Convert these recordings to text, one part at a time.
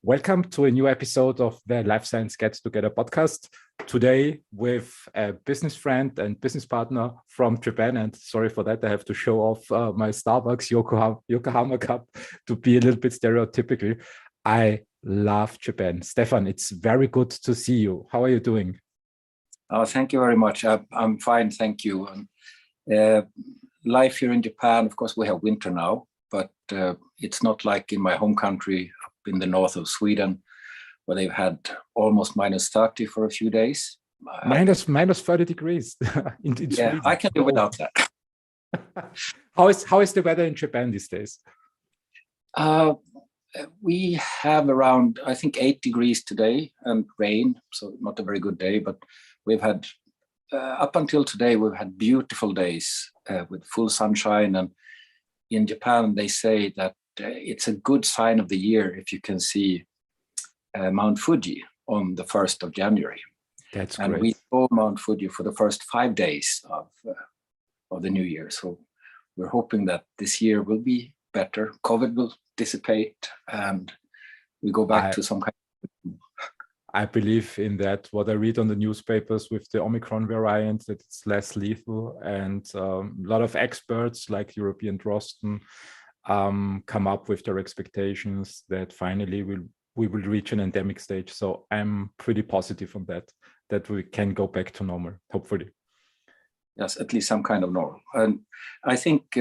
Welcome to a new episode of the Life Science Gets Together podcast. Today with a business friend and business partner from Japan. And sorry for that, I have to show off my Starbucks Yokohama cup to be a little bit stereotypical. I love Japan. Stefan, it's very good to see you. How are you doing? Oh, thank you very much. I'm fine, thank you. Life here in Japan, of course, we have winter now, but it's not like in my home country up in the north of Sweden, where they've had almost minus 30 for a few days. Minus 30 degrees in Sweden. I can do without that. How is the weather in Japan these days? We have around, I think, 8 degrees today and rain, so not a very good day, but we've had, up until today, we've had beautiful days with full sunshine. And in Japan, they say that it's a good sign of the year if you can see Mount Fuji on the 1st of January. That's and great. We saw Mount Fuji for the first 5 days of the new year. So we're hoping that this year will be better. COVID will dissipate and we go back to some kind of... I believe in that. What I read on the newspapers with the Omicron variant, that it's less lethal, and a lot of experts like European Drosten come up with their expectations that finally we will reach an endemic stage. So I'm pretty positive on that we can go back to normal, hopefully. Yes, at least some kind of normal. And I think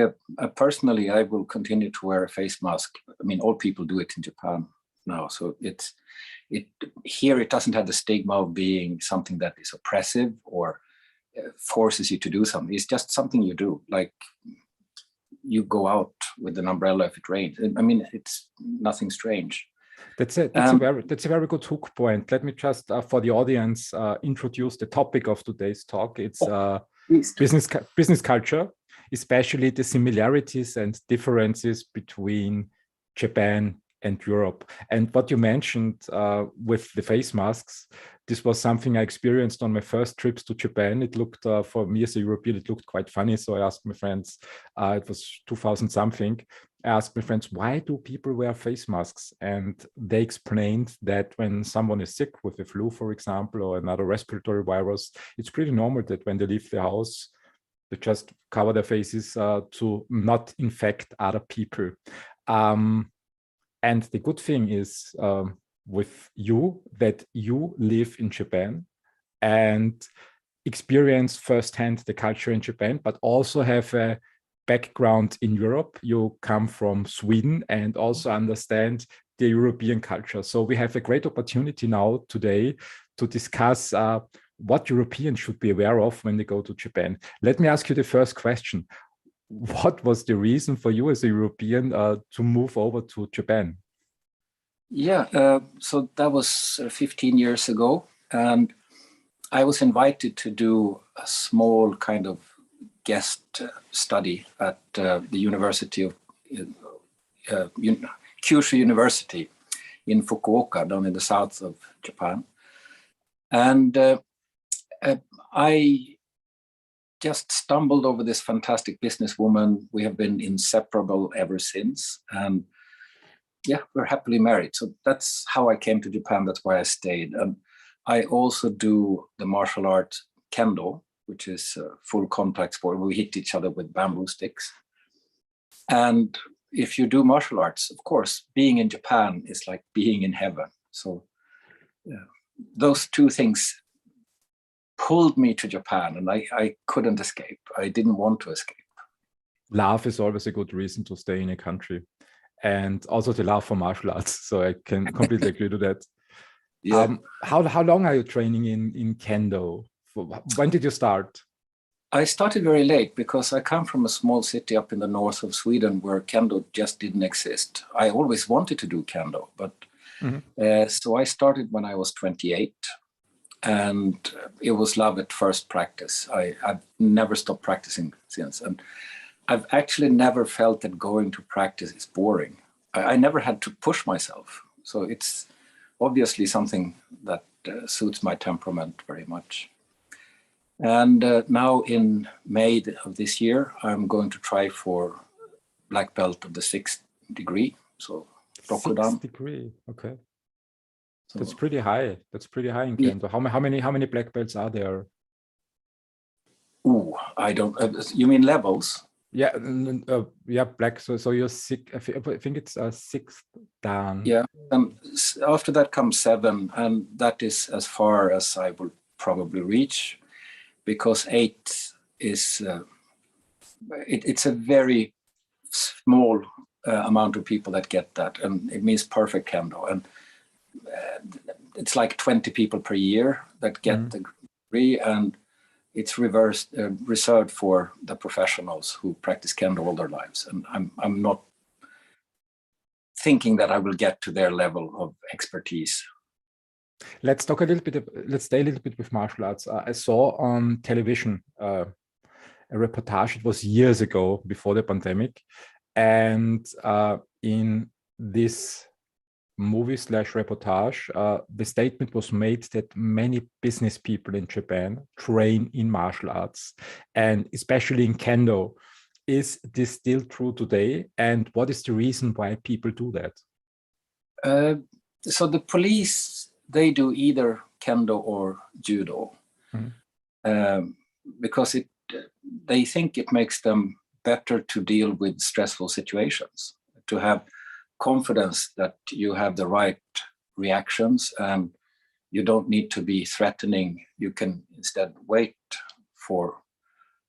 personally, I will continue to wear a face mask. I mean, all people do it in Japan now. So here it doesn't have the stigma of being something that is oppressive or forces you to do something. It's just something you do, like you go out with an umbrella if it rains. I mean, it's nothing strange. That's a very good hook point. Let me just, for the audience, introduce the topic of today's talk. It's business culture, especially the similarities and differences between Japan and Europe. And what you mentioned with the face masks, this was something I experienced on my first trips to Japan. It looked, for me as a European, it looked quite funny. So I asked my friends, it was 2000 something. I asked my friends, why do people wear face masks? And they explained that when someone is sick with the flu, for example, or another respiratory virus, it's pretty normal that when they leave the house, they just cover their faces to not infect other people. And the good thing is with you that you live in Japan and experience firsthand the culture in Japan, but also have a background in Europe. You come from Sweden and also understand the European culture. So we have a great opportunity now today to discuss what Europeans should be aware of when they go to Japan. Let me ask you the first question. What was the reason for you as a European to move over to Japan? Yeah, so that was 15 years ago. And I was invited to do a small kind of guest study at the University of Kyushu University in Fukuoka, down in the south of Japan. And I just stumbled over this fantastic businesswoman. We have been inseparable ever since. And yeah, we're happily married. So that's how I came to Japan. That's why I stayed. And I also do the martial art kendo, which is a full contact sport. We hit each other with bamboo sticks. And if you do martial arts, of course, being in Japan is like being in heaven. So yeah, those two things pulled me to Japan, and I couldn't escape. I didn't want to escape. Love is always a good reason to stay in a country, and also the love for martial arts. So I can completely agree to that. Yeah. How long are you training in kendo? When did you start? I started very late because I come from a small city up in the north of Sweden where kendo just didn't exist. I always wanted to do kendo, but so I started when I was 28. And it was love at first practice. I've never stopped practicing since. And I've actually never felt that going to practice is boring. I never had to push myself. So it's obviously something that suits my temperament very much. And now in May of this year, I'm going to try for black belt of the 6th degree. So Rokudan. 6th degree, okay. So, that's pretty high. That's pretty high in Kendo. Yeah. How many black belts are there? Oh, I don't. You mean levels? Yeah, yeah, black. So you're six. I think it's sixth dan. Yeah, and after that comes 7, and that is as far as I will probably reach, because 8 is it's a very small amount of people that get that, and it means perfect Kendo, and it's like 20 people per year that get the degree, and it's reserved for the professionals who practice Kendo all their lives, and I'm not thinking that I will get to their level of expertise. Let's talk a little bit. Let's stay a little bit with martial arts. I saw on television a reportage. It was years ago, before the pandemic, and in this movie/reportage, the statement was made that many business people in Japan train in martial arts, and especially in Kendo. Is this still true today? And what is the reason why people do that? So the police, they do either Kendo or Judo, because they think it makes them better to deal with stressful situations, to have confidence that you have the right reactions and you don't need to be threatening. You can instead wait for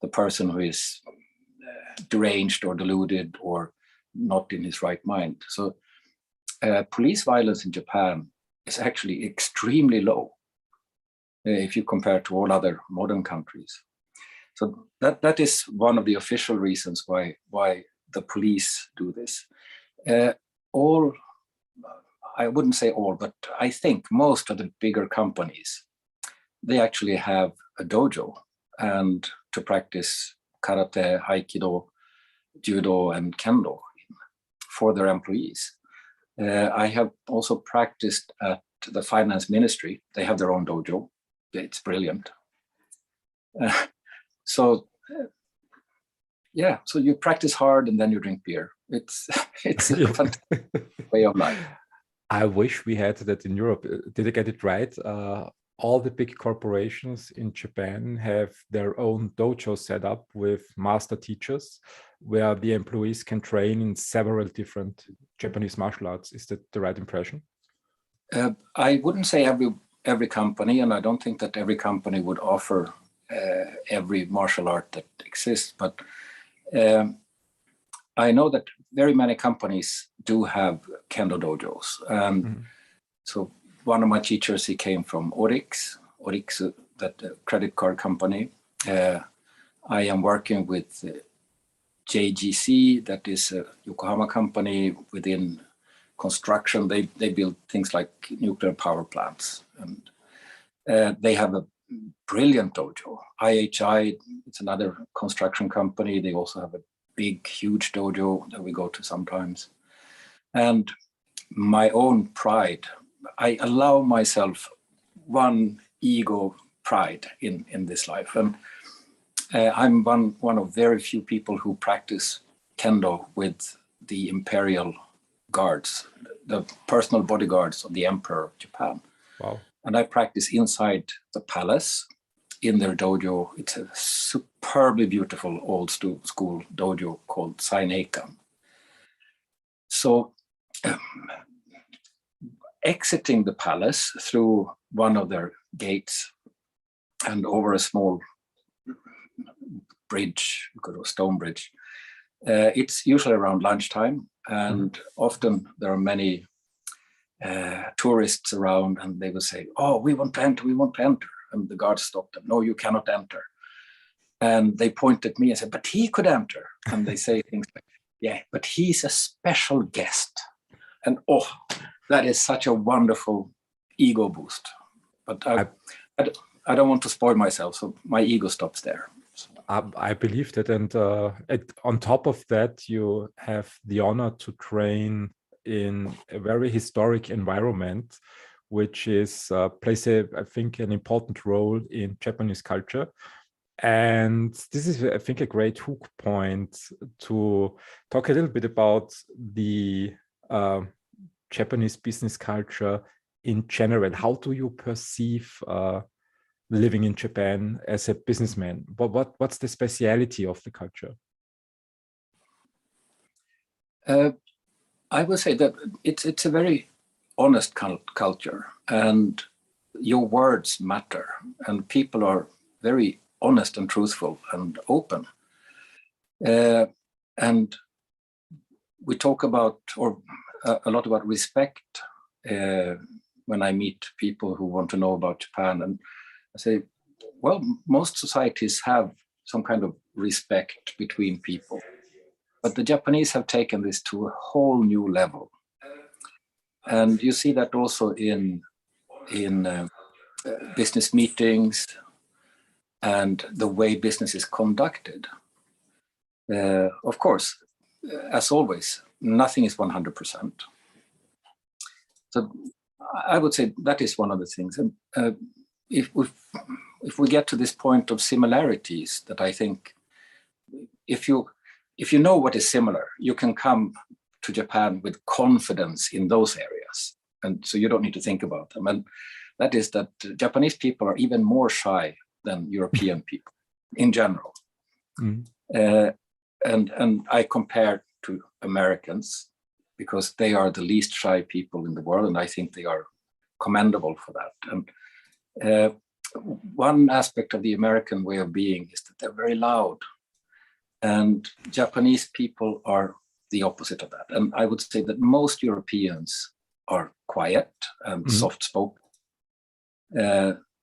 the person who is deranged or deluded or not in his right mind. So police violence in Japan is actually extremely low if you compare to all other modern countries. So that is one of the official reasons why the police do this. I wouldn't say all, but I think most of the bigger companies, they actually have a dojo and to practice karate, aikido, judo, and kendo for their employees. I have also practiced at the finance ministry. They have their own dojo. It's brilliant. So you practice hard and then you drink beer. It's a fantastic way of life. I wish we had that in Europe. Did I get it right? All the big corporations in Japan have their own dojo set up with master teachers where the employees can train in several different Japanese martial arts. Is that the right impression? I wouldn't say every company, and I don't think that every company would offer every martial art that exists, but I know that very many companies do have Kendo dojos. And so one of my teachers, he came from Orix, that credit card company. I am working with JGC, that is a Yokohama company within construction. They build things like nuclear power plants. And they have a brilliant dojo. IHI, it's another construction company. They also have a big, huge dojo that we go to sometimes. And my own pride, I allow myself one ego pride in this life. And I'm one of very few people who practice Kendo with the imperial guards, the personal bodyguards of the Emperor of Japan. Wow. And I practice inside the palace in their dojo. It's a superbly beautiful old school dojo called Saineikan. So exiting the palace through one of their gates and over a small bridge, a stone bridge, it's usually around lunchtime, and often there are many tourists around, and they will say, "Oh, we want to enter," and the guards stop them. "No, you cannot enter." And they point at me and say, "But he could enter." And they say things like, "Yeah, but he's a special guest." And that is such a wonderful ego boost. But I don't want to spoil myself, so my ego stops there. I believe that, and on top of that, you have the honor to train in a very historic environment, which is plays I think an important role in Japanese culture. And this is, I think, a great hook point to talk a little bit about the Japanese business culture in general? How do you perceive living in Japan as a businessman? What's the speciality of the culture? I would say that it's a very honest culture, and your words matter, and people are very honest and truthful and open. And we talk about, or a lot about respect when I meet people who want to know about Japan. And I say, well, most societies have some kind of respect between people, but the Japanese have taken this to a whole new level. And you see that also in business meetings and the way business is conducted. Of course, as always, nothing is 100%. So I would say that is one of the things. And if we get to this point of similarities, that I think if you know what is similar, you can come to Japan with confidence in those areas. And so you don't need to think about them. And that is that Japanese people are even more shy than European people in general. And I compare to Americans because they are the least shy people in the world, and I think they are commendable for that. And one aspect of the American way of being is that they're very loud, and Japanese people are the opposite of that. And I would say that most Europeans are quiet and soft-spoken.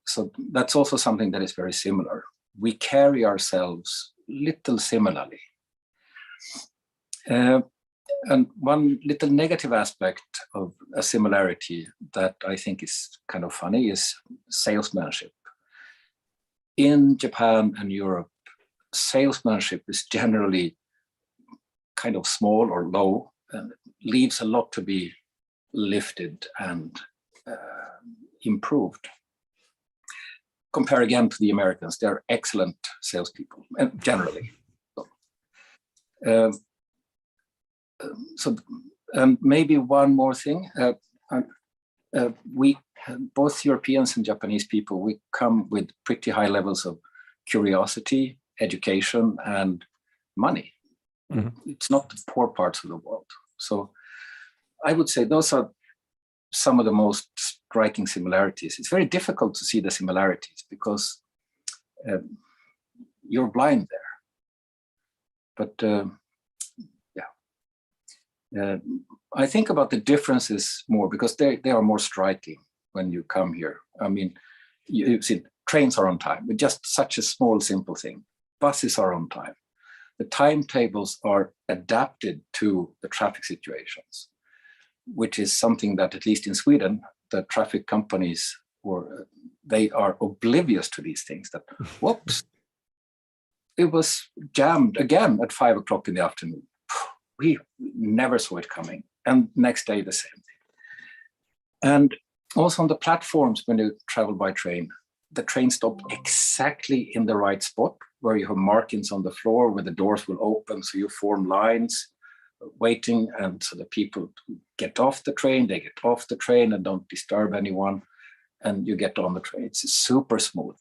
So that's also something that is very similar. We carry ourselves little similarly. And one little negative aspect of a similarity that I think is kind of funny is salesmanship. In Japan and Europe, salesmanship is generally kind of small or low and leaves a lot to be lifted and improved. Compare again to the Americans. They're excellent salespeople, generally. So maybe one more thing. We, both Europeans and Japanese people, we come with pretty high levels of curiosity, education, and money. It's not the poor parts of the world. So I would say those are some of the most striking similarities. It's very difficult to see the similarities because you're blind there. But I think about the differences more because they are more striking when you come here. I mean, you see, trains are on time. It's just such a small, simple thing. Buses are on time. The timetables are adapted to the traffic situations, which is something that, at least in Sweden, the traffic companies, they are oblivious to these things. That, whoops, it was jammed again at 5 o'clock in the afternoon. We never saw it coming. And next day, the same thing. And also on the platforms, when you travel by train, the train stopped exactly in the right spot where you have markings on the floor where the doors will open. So you form lines waiting, and so the people get off the train, they get off the train and don't disturb anyone, and you get on the train. It's super smooth.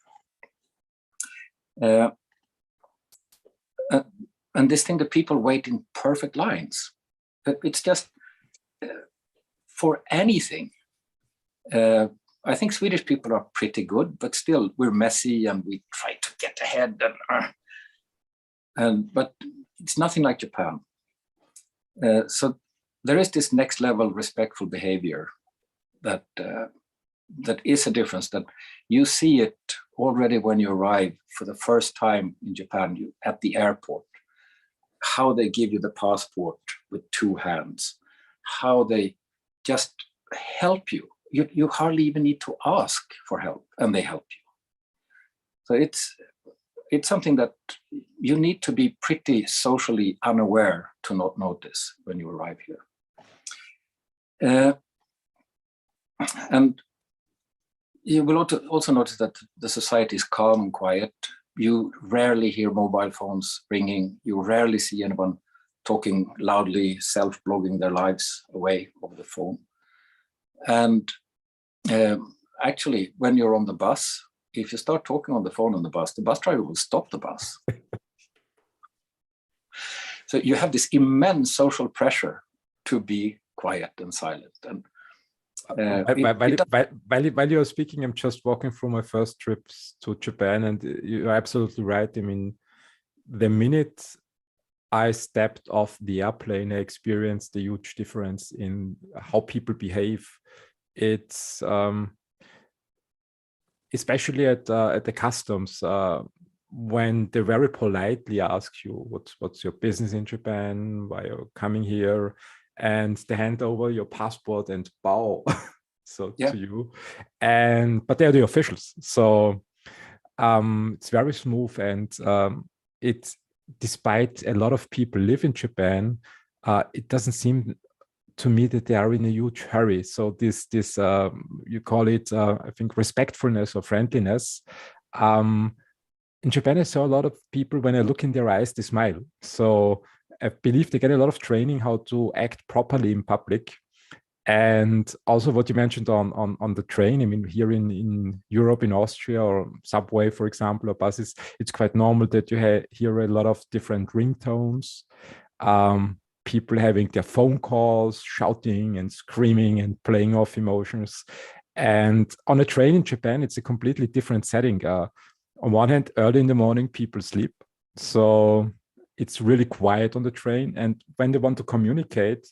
And this thing that people wait in perfect lines, it's just for anything. I think Swedish people are pretty good, but still we're messy and we try to get ahead. But it's nothing like Japan. So there is this next level respectful behavior that is a difference, that you see it already when you arrive for the first time in Japan, at the airport, how they give you the passport with 2 hands, how they just help you. You hardly even need to ask for help, and they help you. So it's something that you need to be pretty socially unaware to not notice when you arrive here. And you will also notice that the society is calm and quiet. You rarely hear mobile phones ringing. You rarely see anyone talking loudly, self-blogging their lives away over the phone. And Actually, when you're on the bus, if you start talking on the phone on the bus driver will stop the bus. So you have this immense social pressure to be quiet and silent. And while you're speaking, I'm just walking through my first trips to Japan, and you're absolutely right. I mean, the minute I stepped off the airplane, I experienced a huge difference in how people behave. It's especially at the customs, when they very politely ask you what's your business in Japan, why you're coming here, and they hand over your passport and bow to you. But they're the officials, so it's very smooth, and it's, despite a lot of people live in Japan, it doesn't seem to me that they are in a huge hurry. So this you call it, I think, respectfulness or friendliness. In Japan, I saw a lot of people, when I look in their eyes, they smile. So I believe they get a lot of training how to act properly in public. And also what you mentioned on the train, I mean, here in Europe, in Austria, or subway, for example, or buses, it's quite normal that you hear a lot of different ringtones. People having their phone calls, shouting and screaming and playing off emotions. And on a train in Japan, it's a completely different setting. On one hand, early in the morning, people sleep. So it's really quiet on the train. And when they want to communicate,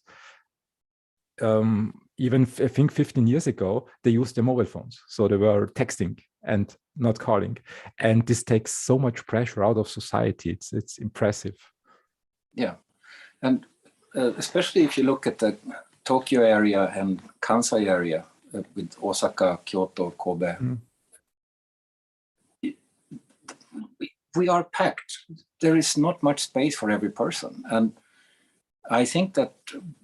even I think 15 years ago, they used their mobile phones. So they were texting and not calling. And this takes so much pressure out of society. It's impressive. Yeah. And especially if you look at the Tokyo area and Kansai area with Osaka, Kyoto, Kobe, we are packed. There is not much space for every person. And I think that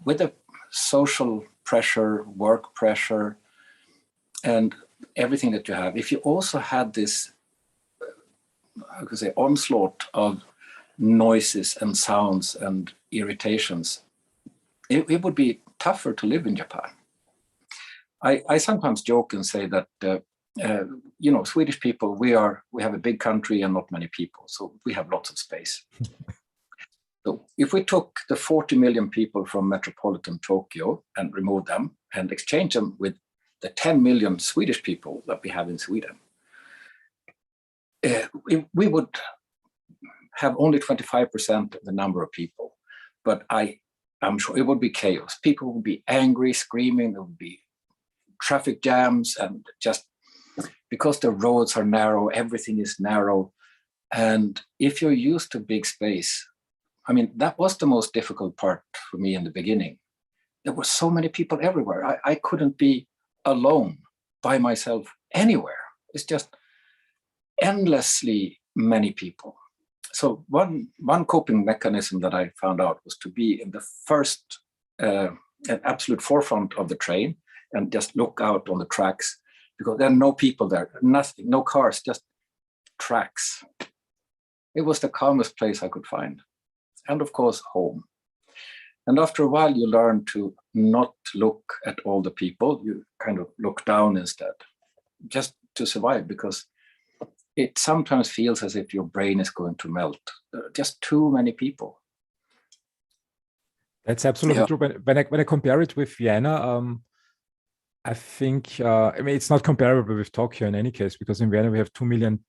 with the social pressure, work pressure, and everything that you have, if you also had this, I could say, onslaught of noises and sounds and irritations, it would be tougher to live in Japan. I sometimes joke and say that Swedish people, we have a big country and not many people, so we have lots of space. So if we took the 40 million people from metropolitan Tokyo and removed them and exchange them with the 10 million Swedish people that we have in Sweden, we would have only 25% of the number of people. But I'm sure it would be chaos. People would be angry, screaming, there would be traffic jams, and just because the roads are narrow, everything is narrow. And if you're used to big space, I mean, that was the most difficult part for me in the beginning. There were so many people everywhere. I couldn't be alone by myself anywhere. It's just endlessly many people. So one coping mechanism that I found out was to be in the first, an absolute forefront of the train and just look out on the tracks, because there are no people there, nothing, no cars, just tracks. It was the calmest place I could find. And of course, home. And after a while, you learn to not look at all the people. You kind of look down instead, just to survive, because it sometimes feels as if your brain is going to melt. There are just too many people. That's absolutely true. When I compare it with Vienna, I think, I mean, it's not comparable with Tokyo in any case, because in Vienna we have 2 million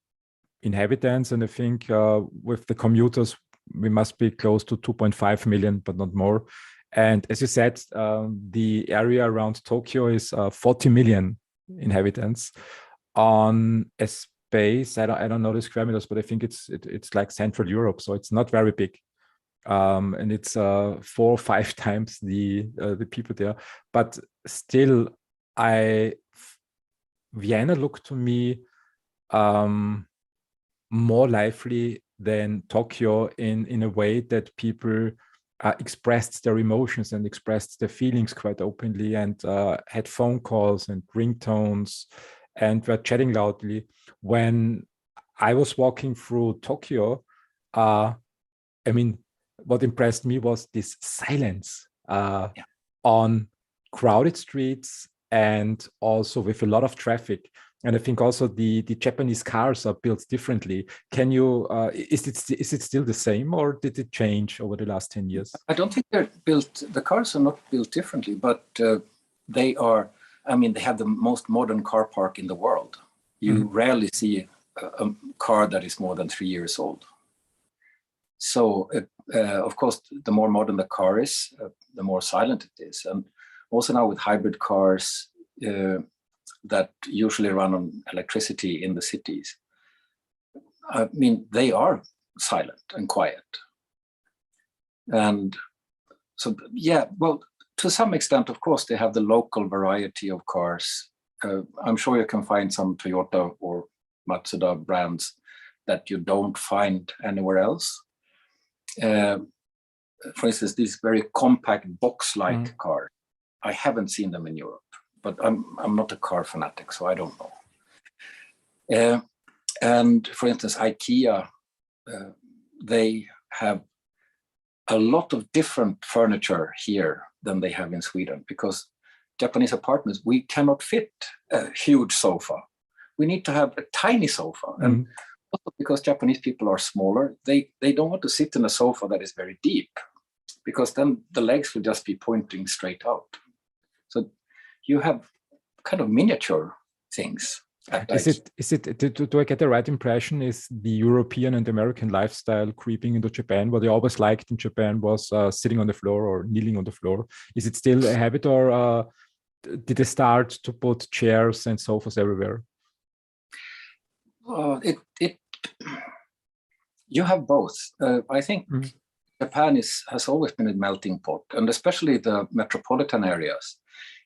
inhabitants, and I think with the commuters, we must be close to 2.5 million, but not more. And as you said, the area around Tokyo is 40 million inhabitants on a space. I don't know the square meters, but I think it's like Central Europe, so it's not very big. And it's 4 or 5 times the people there. But still, Vienna looked to me more lively than Tokyo in a way that people expressed their emotions and expressed their feelings quite openly, and had phone calls and ringtones and were chatting loudly. When I was walking through Tokyo, I mean, what impressed me was this silence on crowded streets and also with a lot of traffic. And I think also the Japanese cars are built differently. Can you, is it still the same, or did it change over the last 10 years? I don't think the cars are not built differently, but they are, they have the most modern car park in the world. You rarely see a car that is more than 3 years old. So, of course, the more modern the car is, the more silent it is. And also now with hybrid cars that usually run on electricity in the cities, they are silent and quiet. And so, yeah, well, to some extent, of course, they have the local variety of cars. I'm sure you can find some Toyota or Mazda brands that you don't find anywhere else. For instance, these very compact box-like cars. I haven't seen them in Europe, but I'm not a car fanatic, so I don't know. And for instance, IKEA, they have a lot of different furniture here than they have in Sweden, because Japanese apartments, we cannot fit a huge sofa. We need to have a tiny sofa. And also because Japanese people are smaller, they don't want to sit in a sofa that is very deep, because then the legs will just be pointing straight out. So you have kind of miniature things. Do I get the right impression? Is the European and American lifestyle creeping into Japan? What I always liked in Japan was sitting on the floor or kneeling on the floor. Is it still a habit, or did they start to put chairs and sofas everywhere? You have both. I think Japan has always been a melting pot, and especially the metropolitan areas.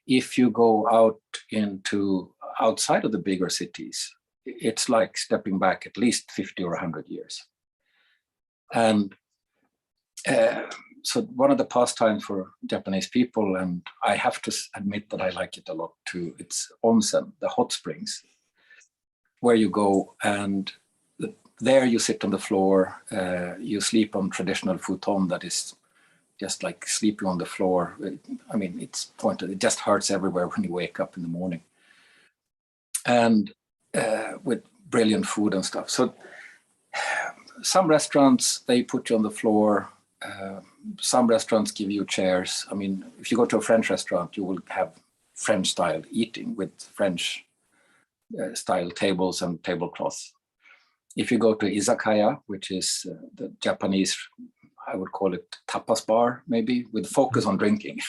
If you go out into outside of the bigger cities, it's like stepping back at least 50 or 100 years. And so one of the pastimes for Japanese people, and I have to admit that I like it a lot too, it's onsen, the hot springs, where you go and there you sit on the floor, you sleep on traditional futon that is just like sleeping on the floor. It's pointed, it just hurts everywhere when you wake up in the morning. And with brilliant food and stuff. So some restaurants, they put you on the floor. Some restaurants give you chairs. If you go to a French restaurant, you will have French style eating with French style tables and tablecloths. If you go to izakaya, which is the Japanese, I would call it tapas bar, maybe, with focus on drinking.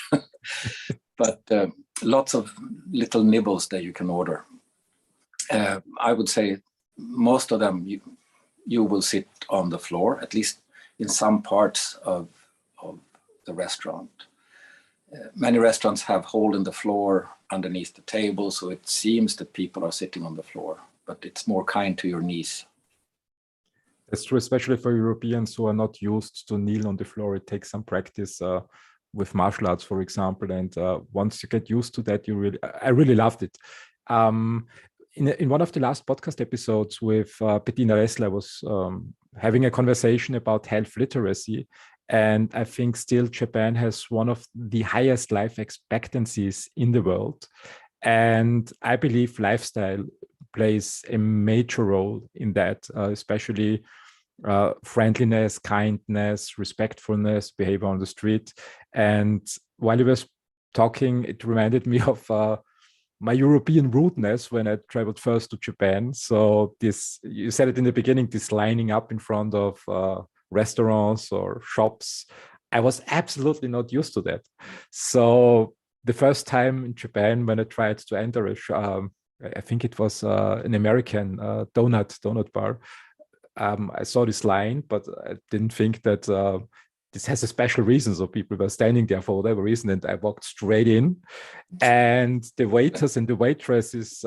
But lots of little nibbles that you can order. I would say most of them, you will sit on the floor, at least in some parts of the restaurant. Many restaurants have hole in the floor underneath the table, so it seems that people are sitting on the floor, but it's more kind to your knees. That's true, especially for Europeans who are not used to kneel on the floor. It takes some practice with martial arts, for example. And once you get used to that, I really loved it. In one of the last podcast episodes with Bettina Ressler, I was having a conversation about health literacy. And I think still Japan has one of the highest life expectancies in the world. And I believe lifestyle plays a major role in that, especially friendliness, kindness, respectfulness, behavior on the street. And while you were talking, it reminded me of my European rudeness when I traveled first to Japan. So you said it in the beginning, this lining up in front of restaurants or shops, I was absolutely not used to that. So the first time in Japan when I tried to enter a shop, I think it was an American donut bar. I saw this line, but I didn't think that this has a special reason. So people were standing there for whatever reason, and I walked straight in, and the waiters and the waitresses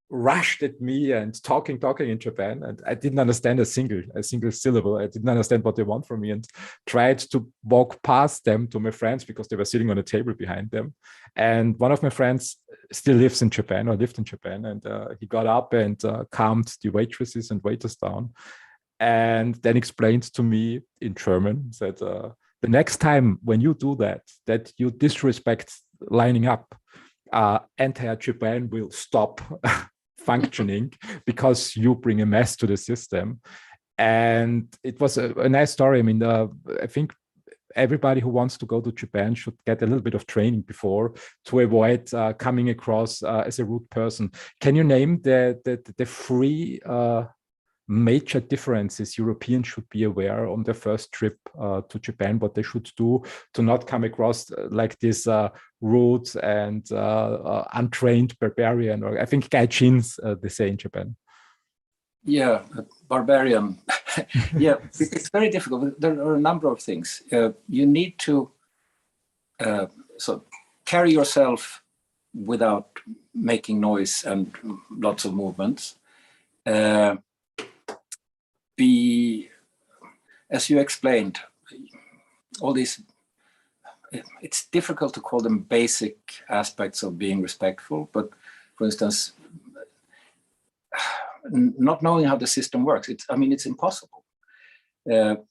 rushed at me and talking in Japan, and I didn't understand a single syllable. I didn't understand what they want from me, and tried to walk past them to my friends because they were sitting on a table behind them. And one of my friends still lived in Japan, and he got up and calmed the waitresses and waiters down, and then explained to me in German that the next time when you do that you disrespect lining up, entire Japan will stop functioning because you bring a mess to the system. And it was a nice story. I mean, I think everybody who wants to go to Japan should get a little bit of training before to avoid coming across as a rude person. Can you name the three major differences Europeans should be aware on their first trip to Japan, what they should do to not come across like this rude and untrained barbarian, or I think gaijins, they say in Japan? Yeah, barbarian. Yeah, it's very difficult. There are a number of things. You need to carry yourself without making noise and lots of movements. Be, as you explained, all these, it's difficult to call them basic aspects of being respectful, but for instance, not knowing how the system works, it's impossible. So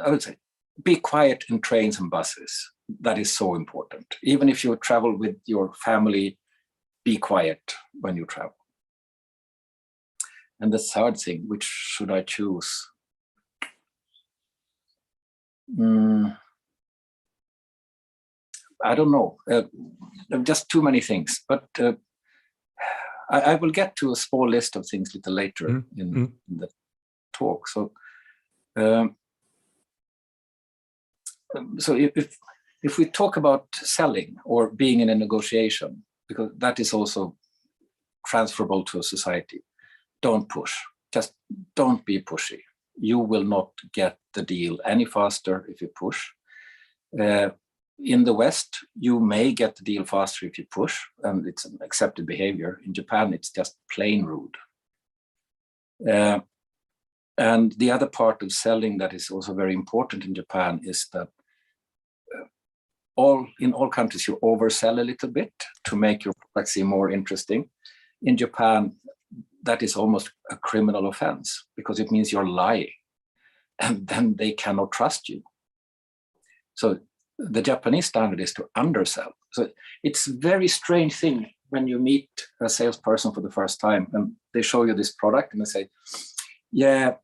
I would say, be quiet in trains and buses. That is so important. Even if you travel with your family, be quiet when you travel. And the third thing, which should I choose? I don't know. There are just too many things. But I will get to a small list of things a little later in the talk. So, if we talk about selling or being in a negotiation, because that is also transferable to a society, don't push. Just don't be pushy. You will not get the deal any faster if you push. In the West, you may get the deal faster if you push, and it's an accepted behavior. In Japan, it's just plain rude. And the other part of selling that is also very important in Japan is that in all countries, you oversell a little bit to make your product seem more interesting. In Japan, that is almost a criminal offense because it means you're lying, and then they cannot trust you. So the Japanese standard is to undersell. So it's a very strange thing when you meet a salesperson for the first time and they show you this product and they say, yeah,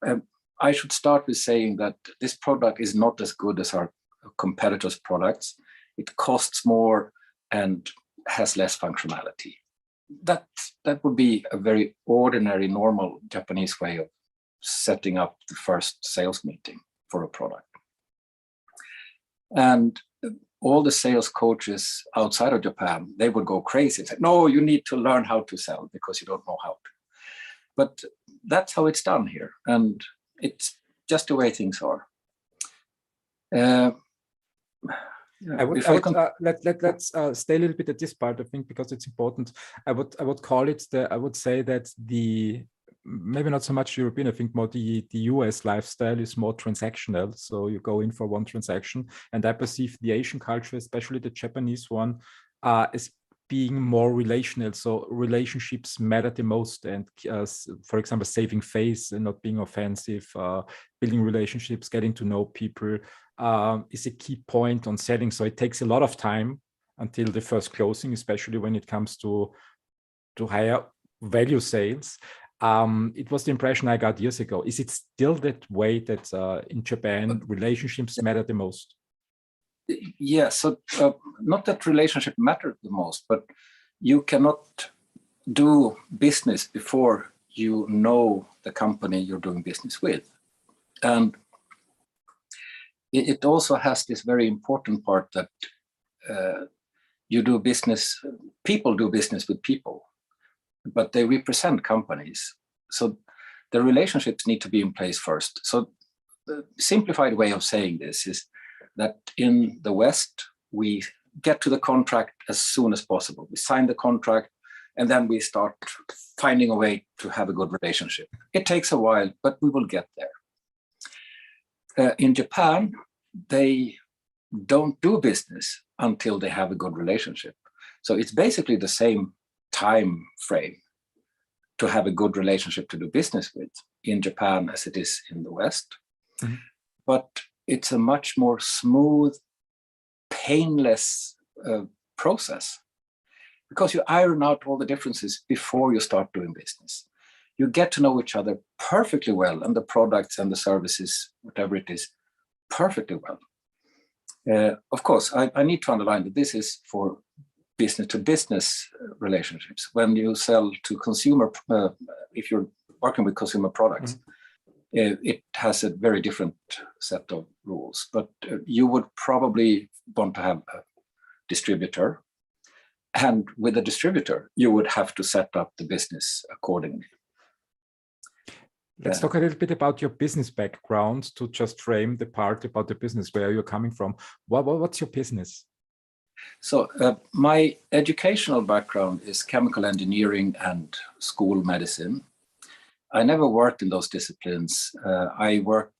I should start with saying that this product is not as good as our competitors' products. It costs more and has less functionality. That would be a very ordinary, normal Japanese way of setting up the first sales meeting for a product. And all the sales coaches outside of Japan, they would go crazy and say, no, you need to learn how to sell because you don't know how to. But that's how it's done here. And it's just the way things are. Let's stay a little bit at this part, I think, because it's important. I would call it I would say that maybe not so much European, I think more the US lifestyle is more transactional. So you go in for one transaction, and I perceive the Asian culture, especially the Japanese one, as being more relational. So relationships matter the most. And for example, saving face and not being offensive, building relationships, getting to know people is a key point on selling. So it takes a lot of time until the first closing, especially when it comes to higher value sales. It was the impression I got years ago. Is it still that way that in Japan, relationships matter the most? Yeah, so not that relationship mattered the most, but you cannot do business before you know the company you're doing business with. And it also has this very important part that people do business with people, but they represent companies. So the relationships need to be in place first. So the simplified way of saying this is that in the West, we get to the contract as soon as possible. We sign the contract, and then we start finding a way to have a good relationship. It takes a while, but we will get there. In Japan, they don't do business until they have a good relationship. So it's basically the same time frame to have a good relationship to do business with in Japan as it is in the West. Mm-hmm. But it's a much more smooth painless process, because you iron out all the differences before you start doing business. You get to know each other perfectly well, and the products and the services, whatever it is, perfectly well. Of course, I need to underline that this is for business-to-business relationships. When you sell to consumer, if you're working with consumer products, it has a very different set of rules. But you would probably want to have a distributor. And with a distributor, you would have to set up the business accordingly. Let's talk a little bit about your business background to just frame the part about the business, where you're coming from. What's your business? So my educational background is chemical engineering and school medicine. I never worked in those disciplines. I worked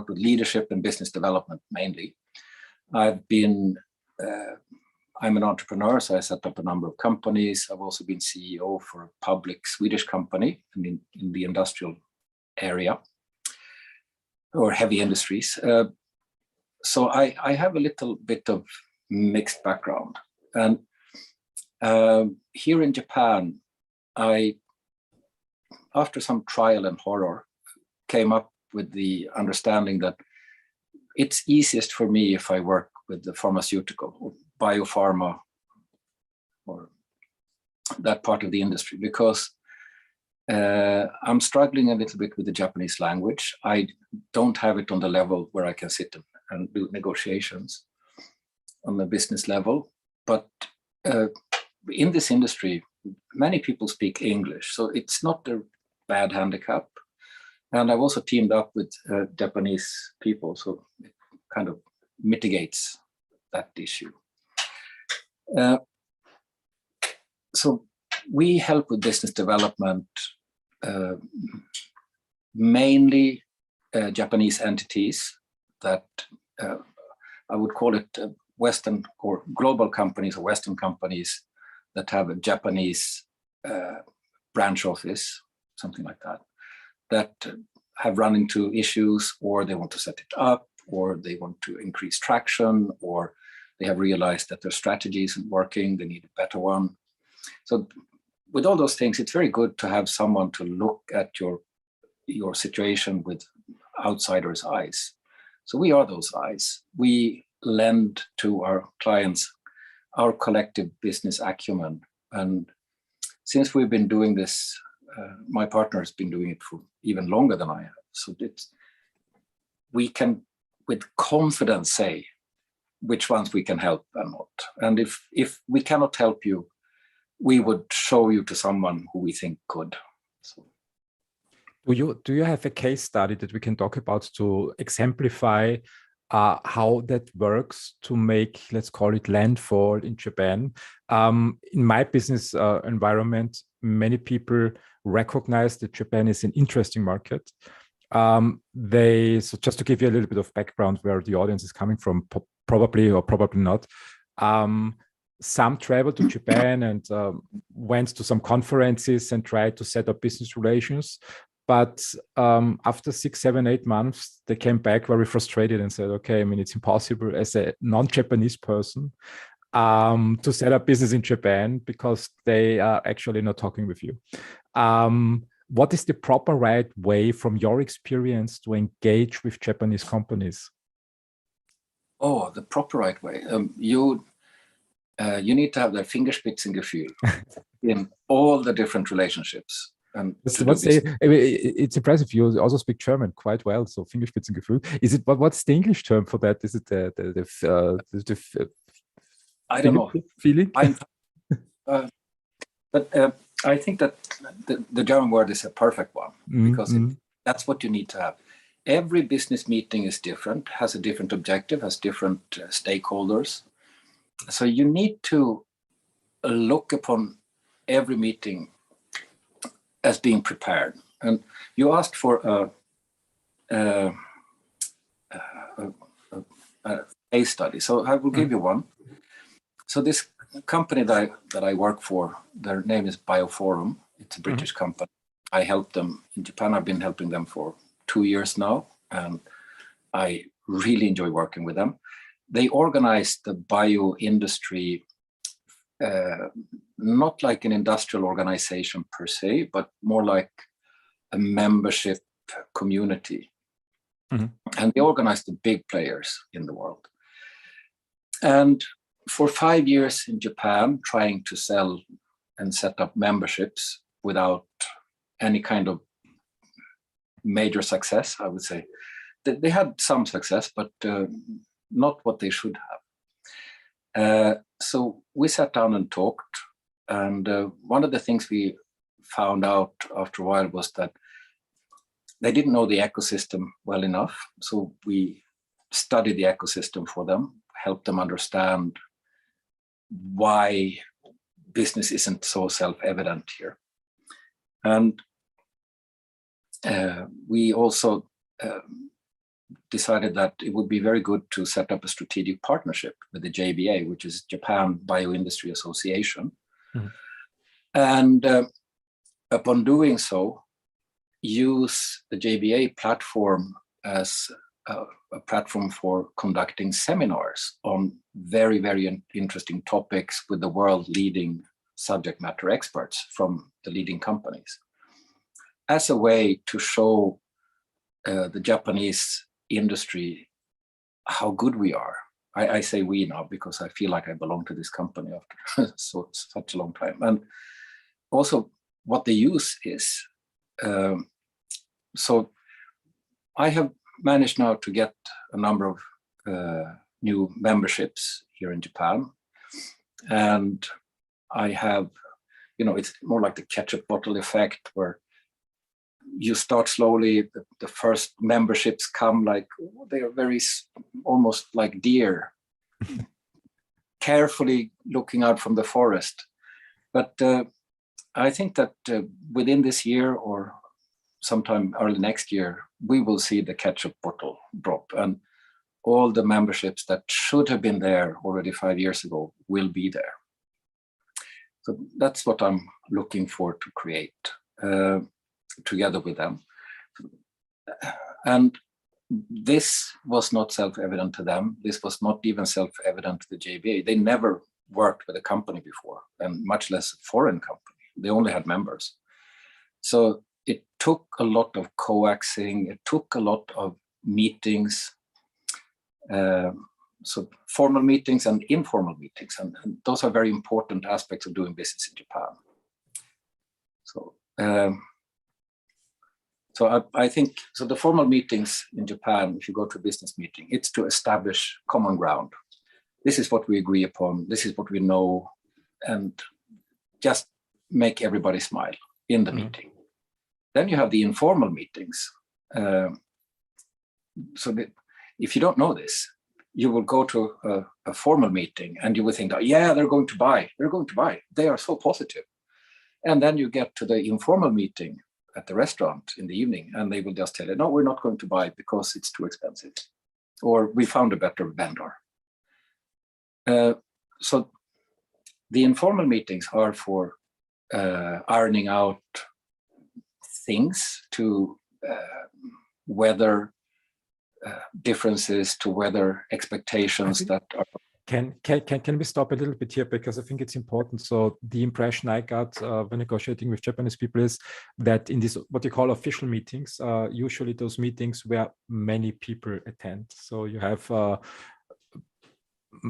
with leadership and business development mainly. I'm an entrepreneur, so I set up a number of companies. I've also been CEO for a public Swedish company in the industrial area or heavy industries. So I have a little bit of mixed background. And here in Japan, after some trial and horror, came up with the understanding that it's easiest for me if I work with the pharmaceutical or biopharma or that part of the industry, because I'm struggling a little bit with the Japanese language. I don't have it on the level where I can sit and do negotiations on the business level. But in this industry, many people speak English, so it's not a bad handicap. And I've also teamed up with Japanese people, so it kind of mitigates that issue. So we help with business development, mainly Japanese entities that I would call it Western or global companies or Western companies that have a Japanese branch office, something like that, that have run into issues, or they want to set it up, or they want to increase traction, or they have realized that their strategy isn't working, they need a better one. So with all those things, it's very good to have someone to look at your situation with outsiders' eyes. So we are those eyes. We lend to our clients our collective business acumen. And since we've been doing this, my partner has been doing it for even longer than I have. So we can, with confidence, say which ones we can help and not. And if we cannot help you, we would show you to someone who we think could. So. Do you have a case study that we can talk about to exemplify how that works to make, let's call it, landfall in Japan? In my business environment, many people recognize that Japan is an interesting market. So just to give you a little bit of background where the audience is coming from, probably or probably not. Some traveled to Japan and went to some conferences and tried to set up business relations. But after 6, 7, 8 months, they came back very frustrated and said, okay, I mean, it's impossible as a non-Japanese person to set up business in Japan because they are actually not talking with you. What is the proper right way from your experience to engage with Japanese companies? Oh, the proper right way. You need to have the Fingerspitzengefühl in all the different relationships. And it's impressive. You also speak German quite well. So Fingerspitzengefühl. Is it? What's the English term for that? Is it the I don't know. Feeling? But I think that the German word is a perfect one, because that's what you need to have. Every business meeting is different, has a different objective, has different stakeholders. So you need to look upon every meeting as being prepared. And you asked for a case study, so I will give you one. So this company that I work for, their name is Bioforum. It's a British company. I help them in Japan. I've been helping them for 2 years now, and I really enjoy working with them. They organize the bio industry, not like an industrial organization per se, but more like a membership community. And they organize the big players in the world. And for 5 years in Japan, trying to sell and set up memberships without any kind of major success, I would say. They had some success, but not what they should have. So we sat down and talked. And one of the things we found out after a while was that they didn't know the ecosystem well enough. So we studied the ecosystem for them, helped them understand why business isn't so self-evident here. And we also decided that it would be very good to set up a strategic partnership with the JBA, which is Japan Bioindustry Association. And upon doing so, use the JBA platform as a platform for conducting seminars on very, very interesting topics with the world leading subject matter experts from the leading companies, as a way to show the Japanese industry how good we are. I say we now because I feel like I belong to this company after such a long time. And also what the use is. So I have managed now to get a number of new memberships here in Japan. And I have, it's more like the ketchup bottle effect, where you start slowly, the first memberships come like, they are very, almost like deer, carefully looking out from the forest. But I think that within this year or sometime early next year, we will see the ketchup bottle drop, and all the memberships that should have been there already 5 years ago will be there. So that's what I'm looking for to create together with them. And this was not self-evident to them. This was not even self-evident to the JBA. They never worked with a company before, and much less a foreign company. They only had members. So it took a lot of coaxing. It took a lot of meetings, so formal meetings and informal meetings. And those are very important aspects of doing business in Japan. So I think, so the formal meetings in Japan, if you go to a business meeting, it's to establish common ground. This is what we agree upon. This is what we know, and just make everybody smile in the meeting. Then you have the informal meetings. So that if you don't know this, you will go to a formal meeting and you will think that, yeah, they're going to buy. They are so positive. And then you get to the informal meeting at the restaurant in the evening, and they will just tell you, no, we're not going to buy because it's too expensive. Or we found a better vendor. So the informal meetings are for ironing out things, to weather differences, to weather expectations that are. Can we stop a little bit here, because I think it's important. So the impression I got when negotiating with Japanese people is that in this, what you call official meetings, usually those meetings where many people attend. So you have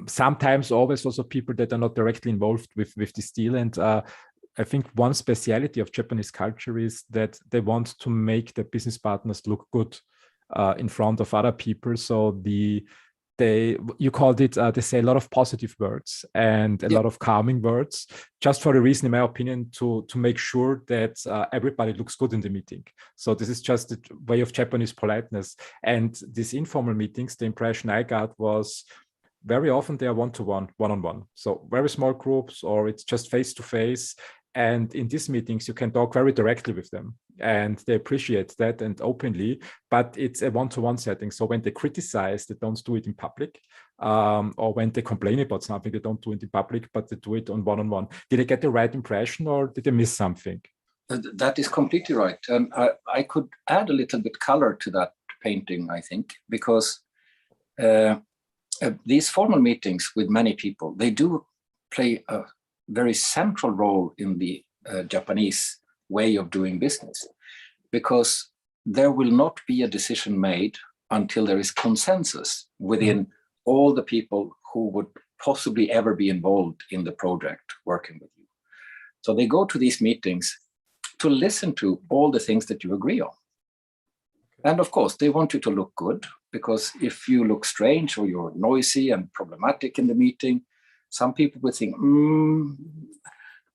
sometimes always also people that are not directly involved with this deal. And I think one speciality of Japanese culture is that they want to make their business partners look good in front of other people. So you called it, they say a lot of positive words and a lot of calming words, just for the reason, in my opinion, to make sure that everybody looks good in the meeting. So this is just a way of Japanese politeness. And these informal meetings, the impression I got was very often they are one-to-one, one-on-one. So very small groups, or it's just face-to-face. And in these meetings, you can talk very directly with them, and they appreciate that, and openly, but it's a one-to-one setting. So when they criticize, they don't do it in public, or when they complain about something, they don't do it in public, but they do it on one-on-one. Did I get the right impression, or did I miss something? That is completely right. And I could add a little bit color to that painting, I think, because these formal meetings with many people, they do play a very central role in the Japanese way of doing business, because there will not be a decision made until there is consensus within all the people who would possibly ever be involved in the project working with you. So they go to these meetings to listen to all the things that you agree on. And of course, they want you to look good, because if you look strange or you're noisy and problematic in the meeting, some people would think,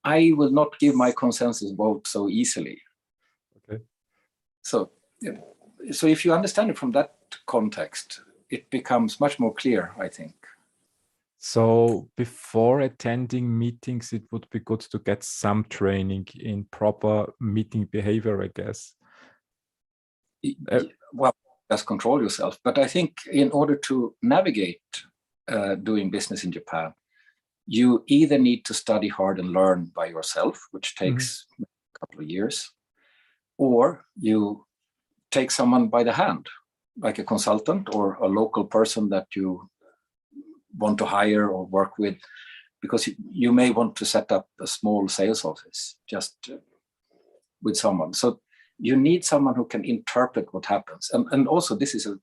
I will not give my consensus vote so easily. Okay. So if you understand it from that context, it becomes much more clear, I think. So before attending meetings, it would be good to get some training in proper meeting behavior, I guess. Well, just control yourself. But I think in order to navigate doing business in Japan, you either need to study hard and learn by yourself, which takes a couple of years, or you take someone by the hand, like a consultant or a local person that you want to hire or work with, because you may want to set up a small sales office just with someone. So you need someone who can interpret what happens. And also, this is a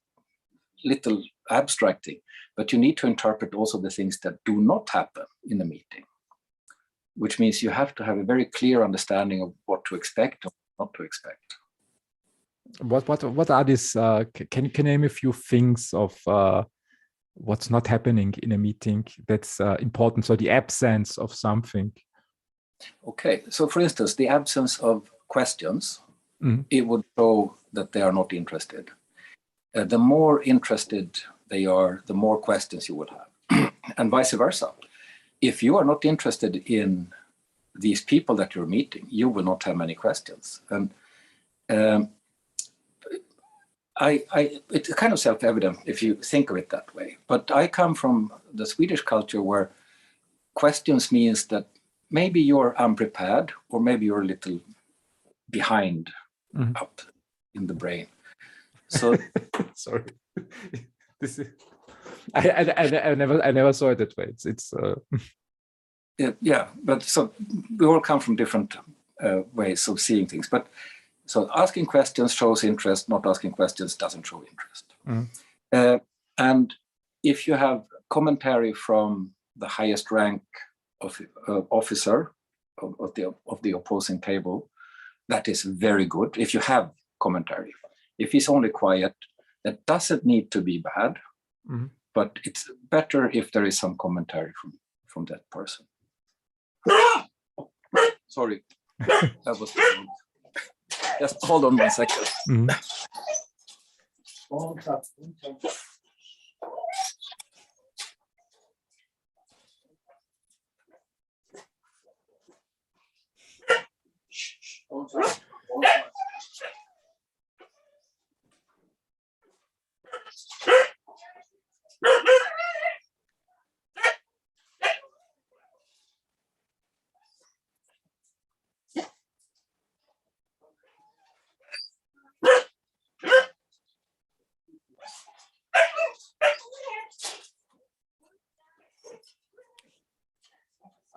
little abstracting, but you need to interpret also the things that do not happen in a meeting, which means you have to have a very clear understanding of what to expect or not to expect. What are these? Can you name a few things of what's not happening in a meeting that's important? So the absence of something. Okay, so for instance, the absence of questions, it would show that they are not interested. The more interested they are, the more questions you would have, and vice versa. If you are not interested in these people that you're meeting, you will not have many questions. And it's kind of self-evident if you think of it that way. But I come from the Swedish culture where questions means that maybe you're unprepared, or maybe you're a little behind up in the brain. So sorry, this is, I never saw it that way. It's yeah, but so we all come from different ways of seeing things. But so asking questions shows interest, not asking questions doesn't show interest. And if you have commentary from the highest rank of officer of the opposing table, that is very good. If you have commentary, if he's only quiet, that doesn't need to be bad, but it's better if there is some commentary from that person. Sorry, that was just hold on 1 second.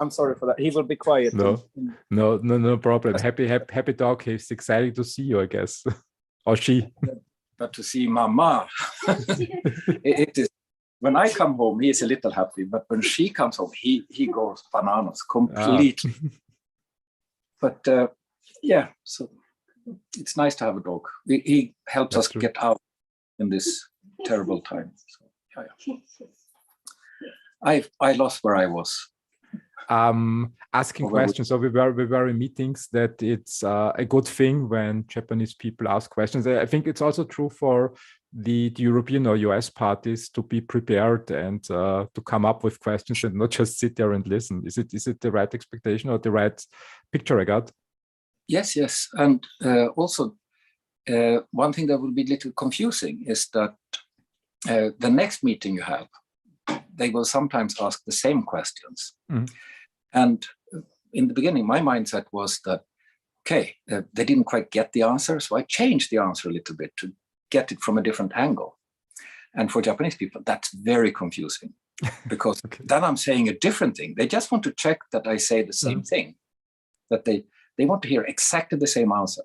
I'm sorry for that. He will be quiet. No problem. Happy dog. He's excited to see you, I guess. Or she. But to see Mama, it is. When I come home, he is a little happy. But when she comes home, he goes bananas completely. But yeah, so it's nice to have a dog. He helps us get out in this terrible time. So, yeah. I lost where I was. Asking questions. So we were in meetings that it's a good thing when Japanese people ask questions. I think it's also true for the European or US parties to be prepared and to come up with questions and not just sit there and listen. Is it the right expectation or the right picture I got? Yes. And also one thing that will be a little confusing is that the next meeting you have, they will sometimes ask the same questions. And in the beginning, my mindset was that, okay, they didn't quite get the answer, so I changed the answer a little bit to get it from a different angle. And for Japanese people, that's very confusing because then I'm saying a different thing. They just want to check that I say the same thing, that they want to hear exactly the same answer.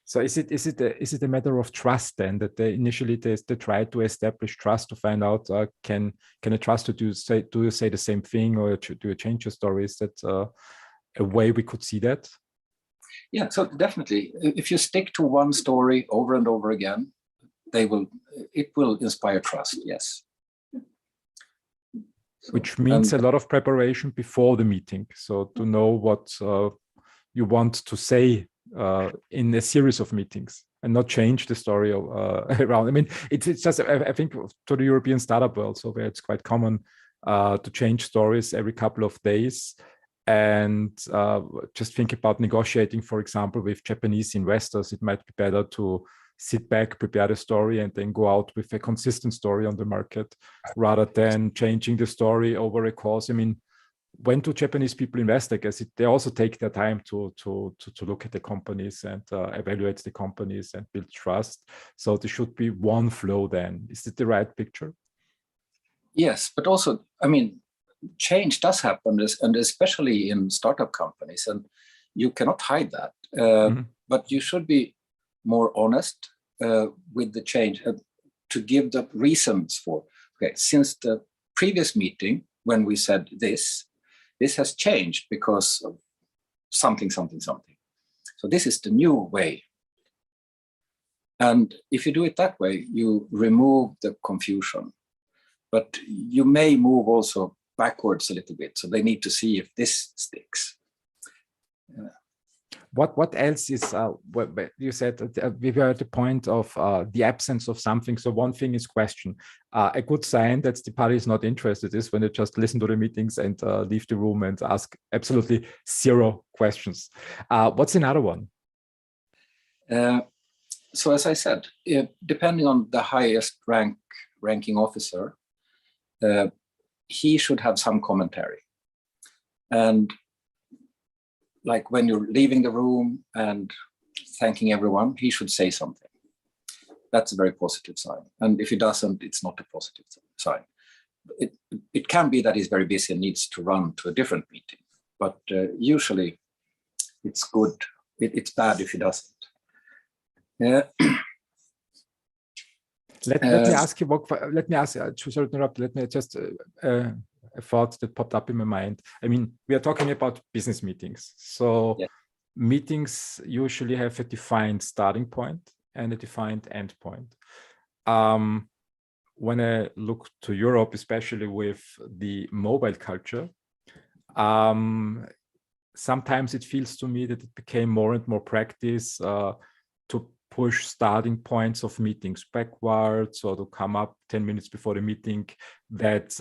So is it a matter of trust then, that they initially they try to establish trust to find out can I trust you to say, do you say the same thing, or do you change your story? Is that a way we could see that? Yeah, so definitely, if you stick to one story over and over again, it will inspire trust. Yes. Which means a lot of preparation before the meeting. So to know what you want to say in a series of meetings and not change the story around. I mean, it's just, I think to the European startup world, so where it's quite common to change stories every couple of days. And just think about negotiating, for example, with Japanese investors. It might be better to sit back, prepare the story, and then go out with a consistent story on the market rather than changing the story over a course. I mean, when do Japanese people invest? I guess they also take their time to look at the companies and evaluate the companies and build trust. So there should be one flow then. Is it the right picture? Yes, but also, I mean, change does happen, and especially in startup companies, and you cannot hide that. But you should be more honest with the change to give the reasons for, okay, since the previous meeting when we said this has changed because of something. So this is the new way. And if you do it that way, you remove the confusion. But you may move also backwards a little bit. So they need to see if this sticks. What else is, you said we were at the point of the absence of something. So one thing is question. A good sign that the party is not interested is when they just listen to the meetings and leave the room and ask absolutely zero questions. What's another one? So as I said, depending on the highest ranking officer, he should have some commentary. And like when you're leaving the room and thanking everyone, he should say something. That's a very positive sign. And if he doesn't, it's not a positive sign. It can be that he's very busy and needs to run to a different meeting. But usually it's good. It's bad if he doesn't. Let me ask you, sorry to interrupt, let me just a thought that popped up in my mind. I mean, we are talking about business meetings. So meetings usually have a defined starting point and a defined end point. When I look to Europe, especially with the mobile culture, sometimes it feels to me that it became more and more practice to push starting points of meetings backwards, or to come up 10 minutes before the meeting, that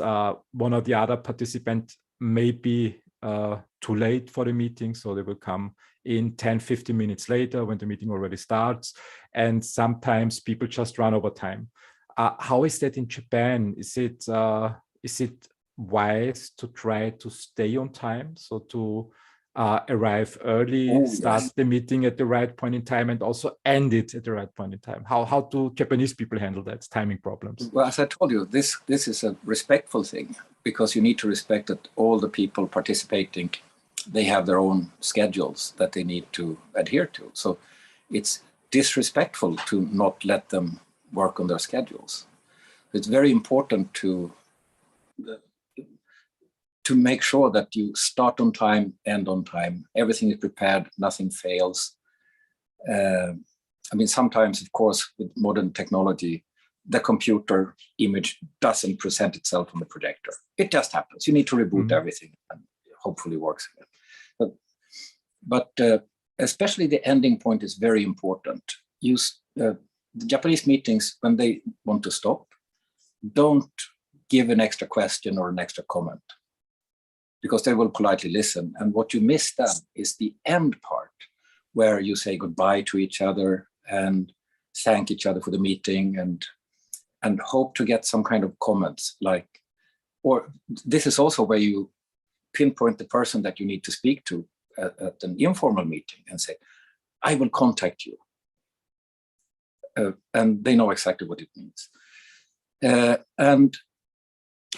one or the other participant may be too late for the meeting, so they will come in 10-15 minutes later when the meeting already starts. And sometimes people just run over time. How is that in Japan? Is it wise to try to stay on time, so to arrive early, start the meeting at the right point in time, and also end it at the right point in time? How do Japanese people handle that timing problems? Well, as I told you, this is a respectful thing, because you need to respect that all the people participating, they have their own schedules that they need to adhere to. So it's disrespectful to not let them work on their schedules. It's very important to make sure that you start on time, end on time, everything is prepared, nothing fails. I mean, sometimes, of course, with modern technology, the computer image doesn't present itself on the projector. It just happens. You need to reboot everything, and hopefully works again. But especially the ending point is very important. The Japanese meetings, when they want to stop, don't give an extra question or an extra comment, because they will politely listen. And what you miss then is the end part, where you say goodbye to each other and thank each other for the meeting, and hope to get some kind of comments, like, or this is also where you pinpoint the person that you need to speak to at an informal meeting and say, I will contact you. And they know exactly what it means. And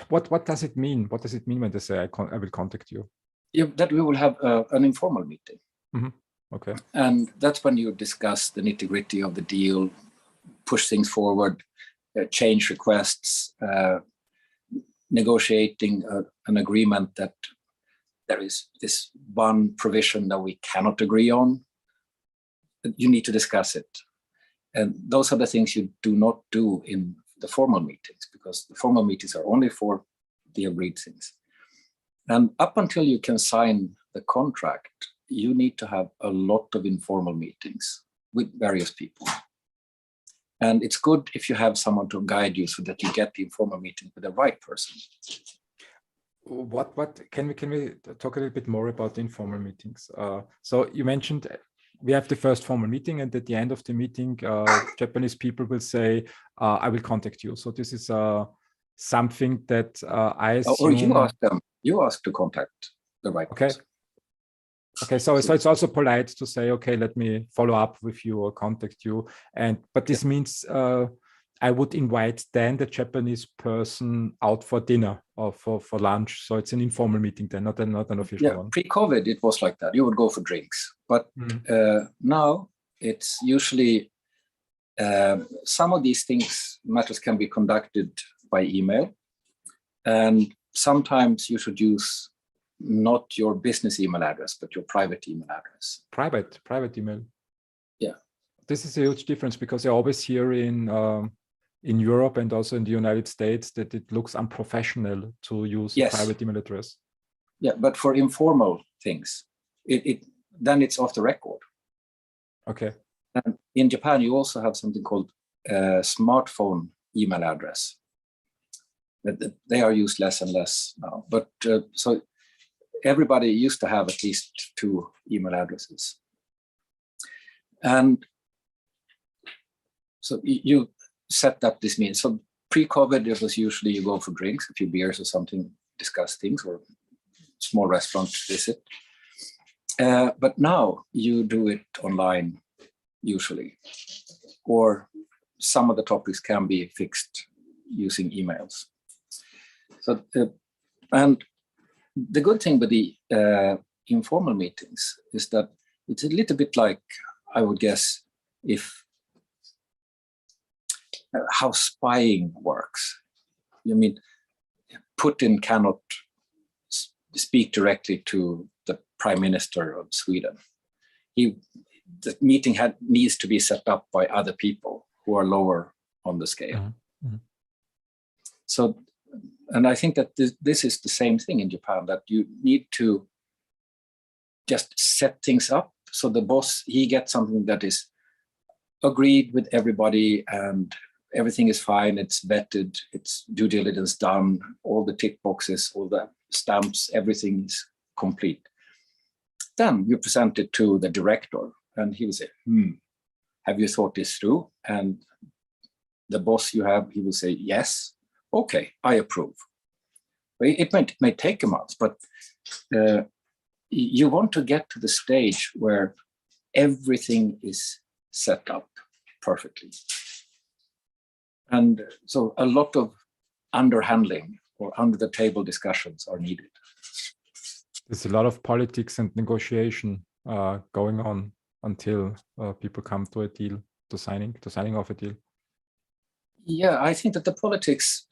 what does it mean? What does it mean when they say I will contact you? That we will have an informal meeting. Okay. And that's when you discuss the nitty-gritty of the deal, push things forward, change requests, negotiating an agreement that there is this one provision that we cannot agree on. You need to discuss it. And those are the things you do not do in the formal meetings, because the formal meetings are only for the agreed things. And up until you can sign the contract, you need to have a lot of informal meetings with various people. And it's good if you have someone to guide you so that you get the informal meeting with the right person. What can we talk a little bit more about the informal meetings? So you mentioned we have the first formal meeting, and at the end of the meeting, Japanese people will say, I will contact you. So this is something that I assume... Or you ask them, you ask to contact the right person. Okay, so it's also polite to say, okay, let me follow up with you or contact you. But this means I would invite then the Japanese person out for dinner or for lunch. So it's an informal meeting then, not an official one. Pre-COVID, it was like that. You would go for drinks. But now it's usually some of these matters can be conducted by email. And sometimes you should use not your business email address, but your private email address. Private email. Yeah. This is a huge difference, because I always hear in Europe and also in the United States that it looks unprofessional to use a private email address. Yeah, but for informal things, then it's off the record. Okay. And in Japan, you also have something called smartphone email address. They are used less and less now. But so everybody used to have at least 2 email addresses. And so you set up this meeting. So pre-COVID, it was usually you go for drinks, a few beers or something, discuss things, or small restaurant visit. But now you do it online, usually. Or some of the topics can be fixed using emails. So, and the good thing with the informal meetings is that it's a little bit like, I would guess, if how spying works. I mean, Putin cannot speak directly to the Prime Minister of Sweden. The meeting needs to be set up by other people who are lower on the scale. So, and I think that this is the same thing in Japan, that you need to just set things up. So the boss, he gets something that is agreed with everybody and everything is fine, it's vetted, it's due diligence done, all the tick boxes, all the stamps, everything is complete. Then you present it to the director and he will say, have you thought this through? And the boss you have, he will say, yes, okay, I approve. It may take a month, but you want to get to the stage where everything is set up perfectly. And so a lot of underhandling or under the table discussions are needed. There's a lot of politics and negotiation going on until people come to a deal, to signing off a deal. Yeah, I think that the politics,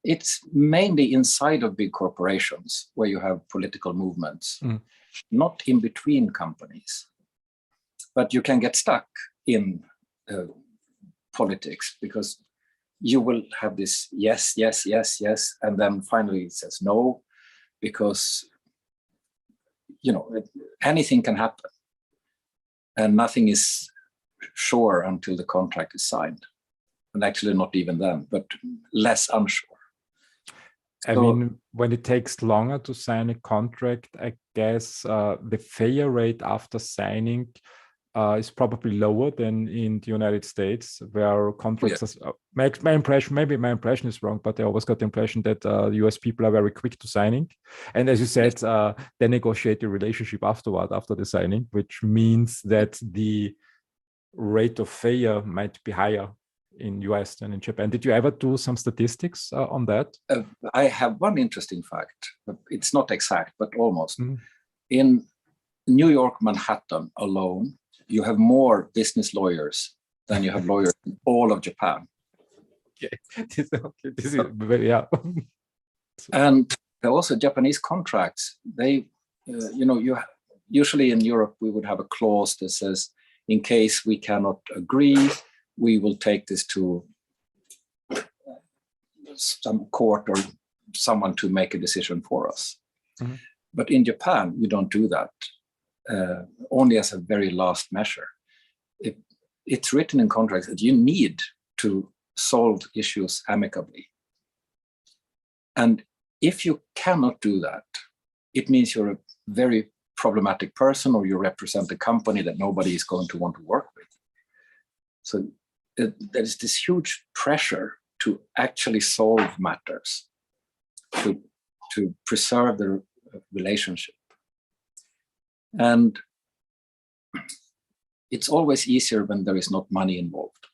it's mainly inside of big corporations where you have political movements, not in between companies. But you can get stuck in politics because you will have this yes, yes, yes, yes, and then finally it says no, because anything can happen and nothing is sure until the contract is signed, and actually not even then, but less unsure. I mean, when it takes longer to sign a contract, I guess the failure rate after signing is probably lower than in the United States, where contracts, my impression is wrong, but I always got the impression that US people are very quick to signing. And as you said, they negotiate the relationship afterward, after the signing, which means that the rate of failure might be higher in US than in Japan. Did you ever do some statistics on that? I have one interesting fact. It's not exact, but almost. In New York, Manhattan alone, you have more business lawyers than you have lawyers in all of Japan. Yeah. And also Japanese contracts, they, usually in Europe, we would have a clause that says, in case we cannot agree, we will take this to some court or someone to make a decision for us. But in Japan, we don't do that, only as a very last measure. It's written in contracts that you need to solve issues amicably. And if you cannot do that, it means you're a very problematic person, or you represent a company that nobody is going to want to work with. So there's this huge pressure to actually solve matters, to preserve the relationship. And it's always easier when there is not money involved.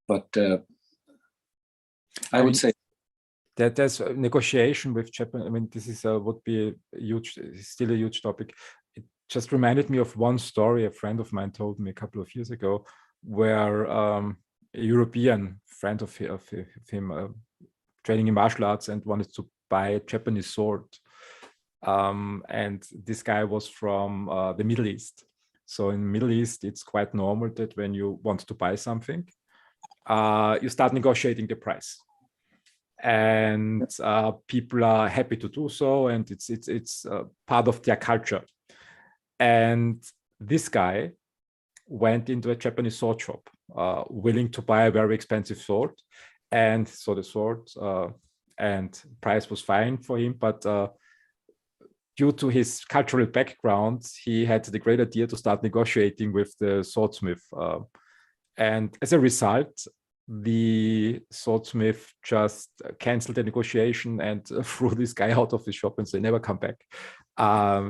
But I would say that there's a negotiation with Japan. I mean, this is would be still a huge topic. It just reminded me of one story a friend of mine told me a couple of years ago, where a European friend of him training in martial arts and wanted to buy a Japanese sword. And this guy was from the Middle East. So in the Middle East, it's quite normal that when you want to buy something, you start negotiating the price. And people are happy to do so, and it's part of their culture. And this guy went into a Japanese sword shop, willing to buy a very expensive sword, and so the sword and price was fine for him, but due to his cultural background, he had the great idea to start negotiating with the swordsmith, and as a result, the swordsmith just canceled the negotiation and threw this guy out of the shop and said, never come back.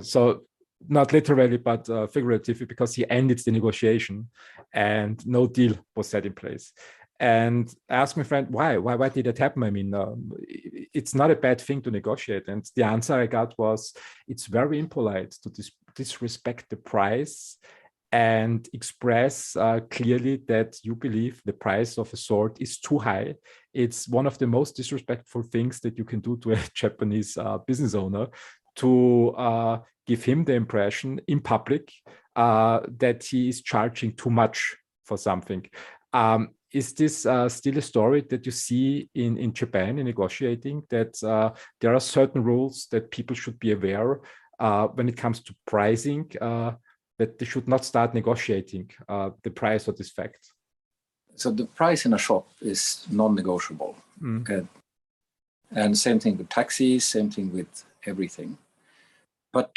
So not literally, but figuratively, because he ended the negotiation and no deal was set in place. And I asked my friend, why did that happen? I mean, it's not a bad thing to negotiate. And the answer I got was, it's very impolite to disrespect the price and express clearly that you believe the price of a sword is too high. It's one of the most disrespectful things that you can do to a Japanese business owner, to give him the impression in public that he is charging too much for something. Is this still a story that you see in Japan in negotiating, that there are certain rules that people should be aware when it comes to pricing, that they should not start negotiating the price of this fact? So the price in a shop is non-negotiable. And same thing with taxis, same thing with everything. But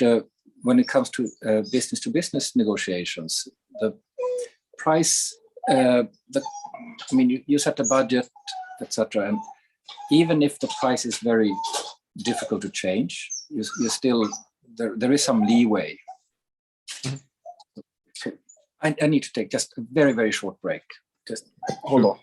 when it comes to business-to-business negotiations, the price, you set a budget, etc. And even if the price is very difficult to change, you still, there is some leeway. I need to take just a very, very short break. Just hold on.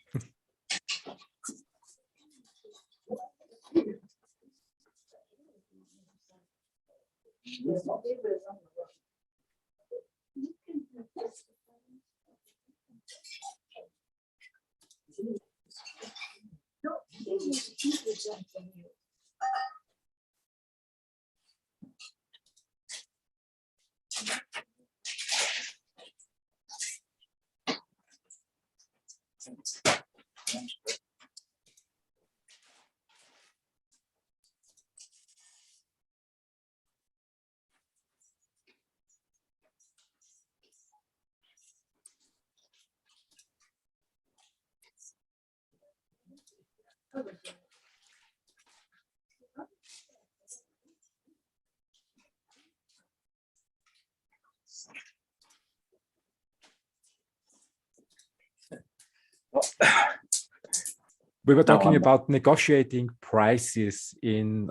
We were talking about negotiating prices in,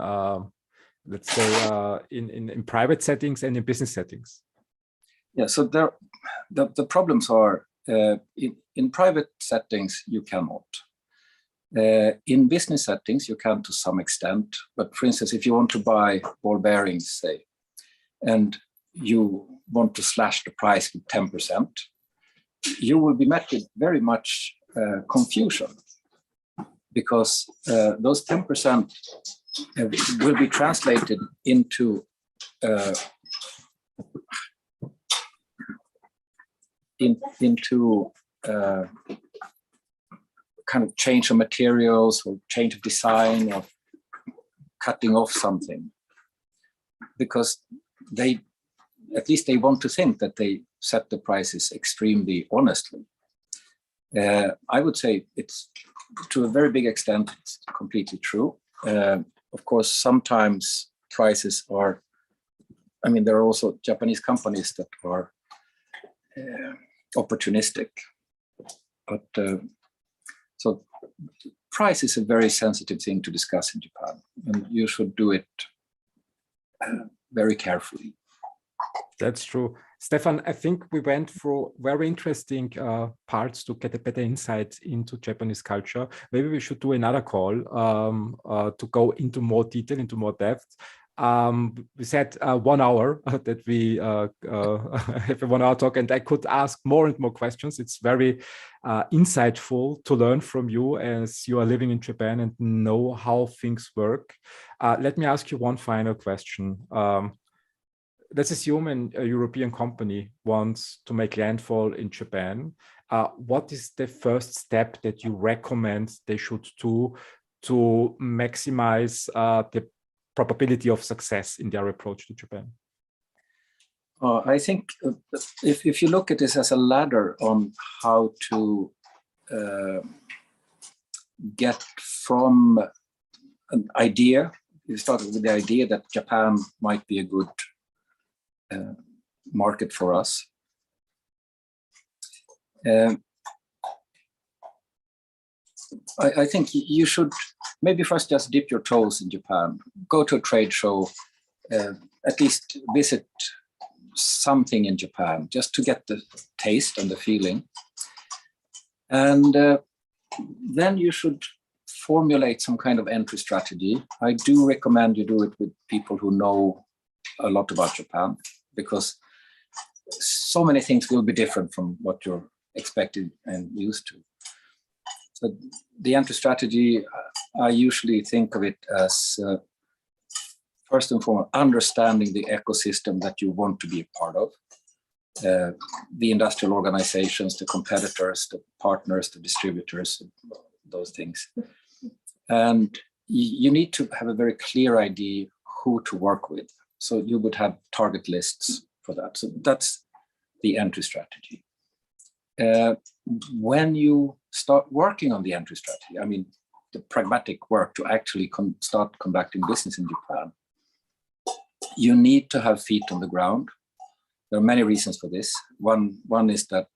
let's say, in private settings and in business settings. Yeah, so the problems are In private settings, you cannot. In business settings, you can to some extent. But for instance, if you want to buy ball bearings, say, and you want to slash the price with 10%, you will be met with very much confusion, because those 10% will be translated into kind of change of materials or change of design or cutting off something, because they want to think that they set the prices extremely honestly. I would say it's, to a very big extent, it's completely true. Of course, sometimes prices are, I mean, there are also Japanese companies that are opportunistic. But so price is a very sensitive thing to discuss in Japan, and you should do it very carefully. That's true. Stefan, I think we went through very interesting parts to get a better insight into Japanese culture. Maybe we should do another call to go into more detail, into more depth. We said 1 hour that we have a 1 hour talk, and I could ask more and more questions. It's very insightful to learn from you, as you are living in Japan and know how things work. Let me ask you one final question. Let's assume a European company wants to make landfall in Japan. What is the first step that you recommend they should do to maximize the probability of success in their approach to Japan? I think if you look at this as a ladder on how to get from an idea, you started with the idea that Japan might be a good market for us. I think you should maybe first just dip your toes in Japan, go to a trade show, at least visit something in Japan, just to get the taste and the feeling. And then you should formulate some kind of entry strategy. I do recommend you do it with people who know a lot about Japan, because so many things will be different from what you're expected and used to. So the entry strategy, I usually think of it as, first and foremost, understanding the ecosystem that you want to be a part of. The industrial organizations, the competitors, the partners, the distributors, those things. And you need to have a very clear idea who to work with. So you would have target lists for that. So that's the entry strategy. When you start working on the entry strategy, I mean, the pragmatic work to actually start conducting business in Japan, you need to have feet on the ground. There are many reasons for this. One is that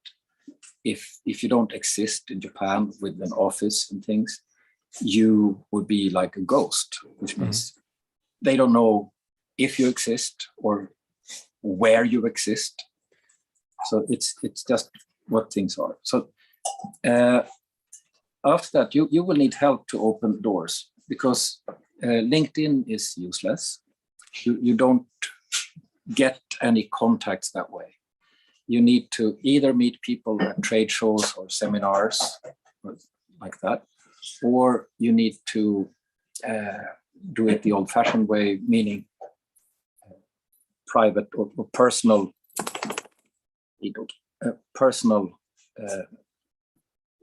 if you don't exist in Japan with an office and things, you would be like a ghost, which means they don't know if you exist or where you exist. So it's just what things are. So after that, you will need help to open doors, because LinkedIn is useless. You don't get any contacts that way. You need to either meet people at trade shows or seminars or like that, or you need to do it the old-fashioned way, meaning private or personal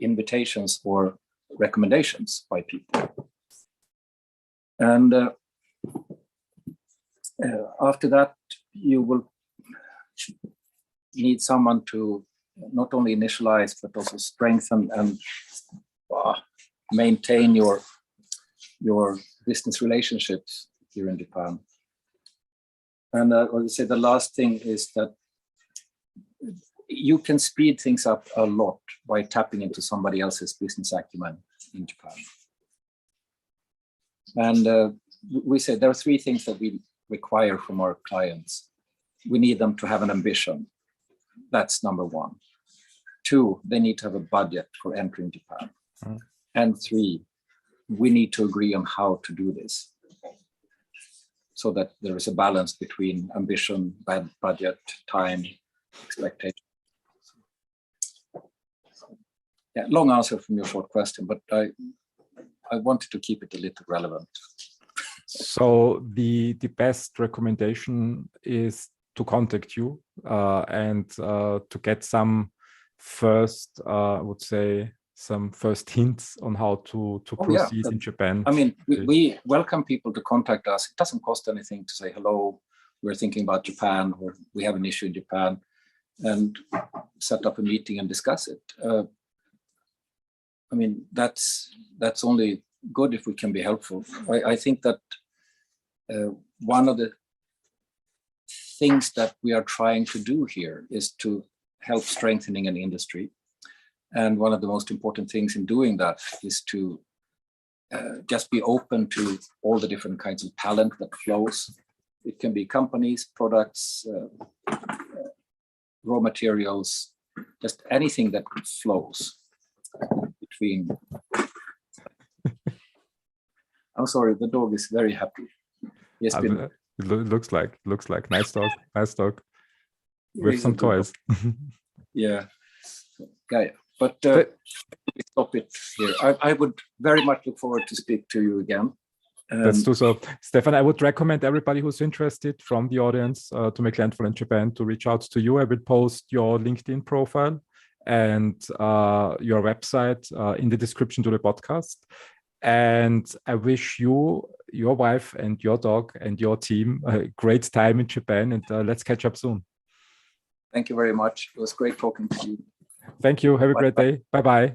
invitations or recommendations by people. And after that, you will need someone to not only initialize, but also strengthen and maintain your business relationships here in Japan. And I would say the last thing is that you can speed things up a lot by tapping into somebody else's business acumen in Japan. And we say there are 3 things that we require from our clients. We need them to have an ambition. That's number 1. 2, they need to have a budget for entering Japan. And 3, we need to agree on how to do this so that there is a balance between ambition, budget, time, expectation. Yeah, long answer from your short question, but I wanted to keep it a little relevant. So the best recommendation is to contact you and to get some first, I would say, some first hints on how to proceed in Japan. I mean, we welcome people to contact us. It doesn't cost anything to say, hello, we're thinking about Japan, or we have an issue in Japan, and set up a meeting and discuss it. I mean, that's only good if we can be helpful. I think that one of the things that we are trying to do here is to help strengthening an industry. And one of the most important things in doing that is to just be open to all the different kinds of talent that flows. It can be companies, products, raw materials, just anything that flows between. I'm sorry, the dog is very happy. Yes, it looks like nice dog with some toys. Yeah. But stop it here. I would very much look forward to speak to you again. Let's do so. Stefan, I would recommend everybody who's interested from the audience to make landfall in Japan to reach out to you. I will post your LinkedIn profile and your website in the description to the podcast. And I wish you, your wife and your dog and your team a great time in Japan, and let's catch up soon. Thank you very much. It was great talking to you. Thank you. Have a great day. Bye-bye.